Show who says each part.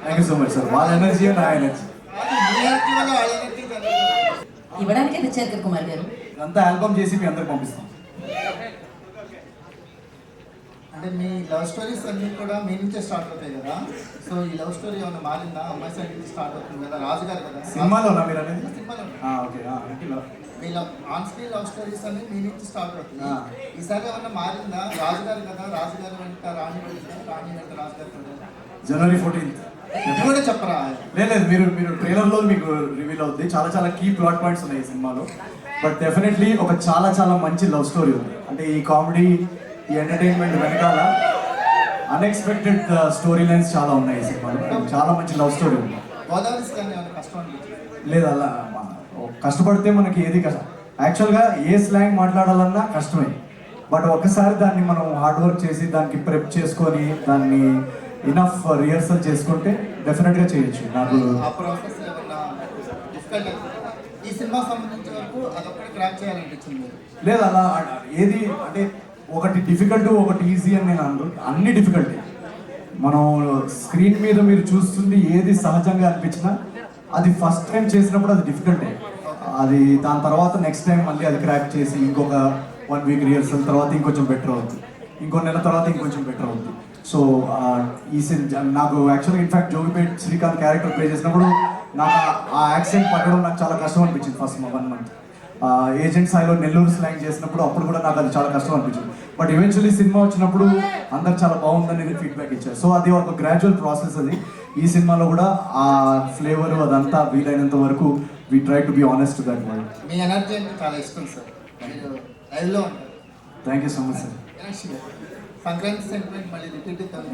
Speaker 1: Thank you so much sir. వాళ్ళ energy నా energy
Speaker 2: ఇవ్వడానికే తెచ్చారు కదా కుమార్ గారు.
Speaker 1: అంతా ఆల్బమ్ చేసి మీ అందరికి పంపిస్తాం.
Speaker 3: అంటే మీ లవ్ స్టోరీస్ అన్నీ కూడా మీ నుంచే స్టార్ట్ అవుతాయి కదా. సో ఈ లవ్ స్టోరీ ఏమైనా మారిందా? అమ్మాయి సైడ్ నుంచి స్టార్ట్ అవుతుంది కదా, రాజు గారు కదా
Speaker 1: సినిమాలోనా మీరు అనేది?
Speaker 3: సినిమాలో
Speaker 1: okay.
Speaker 3: Me on screen love stories అన్ని మీ నుంచి స్టార్ట్ అవుతుంది. ఈసారి ఏమన్నా మారిందా? రాజు గారు కదా, రాజు గారు వెంట రాణి వెళ్తారు, రాణి వెంట రాజు గారు కదా.
Speaker 1: జనవరి 14th
Speaker 3: ఇది కూడా చెప్పరా?
Speaker 1: లేదు, మీరు ట్రైలర్లో మీకు రివీల్ అవుద్ది. చాలా చాలా కీ ప్లాట్ పాయింట్స్ ఉన్నాయి ఈ సినిమాలో. బట్ డెఫినెట్లీ ఒక చాలా చాలా మంచి లవ్ స్టోరీ ఉంది. అంటే ఈ కామెడీ, ఈ ఎంటర్టైన్మెంట్ వెనకాల అన్ఎక్స్పెక్టెడ్ స్టోరీ లైన్స్ చాలా ఉన్నాయి ఈ సినిమాలో. చాలా మంచి లవ్ స్టోరీ ఉంది.
Speaker 3: గోదావరి కానీ ఏమైనా కష్టం అనిపించింది?
Speaker 1: లేదు, అలా కష్టపడితే మనకి ఏది కష్టం. యాక్చువల్గా ఏ స్లాంగ్ మాట్లాడాలన్నా కష్టమే. బట్ ఒకసారి దాన్ని మనం హార్డ్ వర్క్ చేసి దానికి ప్రెప్ చేసుకొని దాన్ని ఇనఫ్ రిహర్సల్ చేసుకుంటే డెఫినెట్గా చేయొచ్చు. నాకు
Speaker 3: ఆ ప్రాసెస్ ఏమన్నా డిఫికల్ట్ ఈ సినిమా సంబంధించిన వరకు అదొక్కటి క్రాక్ చేయాలనిపించింది?
Speaker 1: లేదు, అలా ఏది అంటే ఒకటి డిఫికల్ట్ ఒకటి ఈజీ అని నేను అనరు. అన్ని డిఫికల్టీ. మనం స్క్రీన్ మీద మీరు చూస్తుంది ఏది సహజంగా అనిపించినా అది ఫస్ట్ టైం చేసినప్పుడు అది డిఫికల్టే. అది దాని తర్వాత నెక్స్ట్ టైం మళ్ళీ అది క్రాక్ చేసి ఇంకొక 1 వీక్ రిహర్సల్ తర్వాత ఇంకొంచెం బెటర్ అవుతుంది, ఇంకో నెల తర్వాత ఇంకొంచెం బెటర్ అవుతుంది. సో ఈ నాకు యాక్చువల్గా in fact Jogipet Srikanth character play చేసినప్పుడు నాకు ఆ యాక్సెంట్ పట్టడం నాకు చాలా కష్టం అనిపించింది ఫస్ట్ 1 month. ఏజెంట్ స్థాయిలో నెల్లూరు స్లాంగ్ చేసినప్పుడు అప్పుడు కూడా నాకు అది చాలా కష్టం అనిపించింది. బట్ ఈవెన్చువల్లీ సినిమా వచ్చినప్పుడు అందరు చాలా బాగుందని ఫీడ్బ్యాక్ ఇచ్చారు. సో అది ఒక గ్రాడ్యువల్ ప్రాసెస్. అది ఈ సినిమాలో కూడా ఆ ఫ్లేవర్ అదంతా వీలైనంత వరకు we try to be honest that world.
Speaker 3: Me energy అంటే చాలా ఇష్టం సార్. మీరు లైవ్లో ఉంటారు.
Speaker 1: Thank you so much sir.
Speaker 3: Sankranti sentiment మళ్ళీ రిపీట్ అవుతుంది.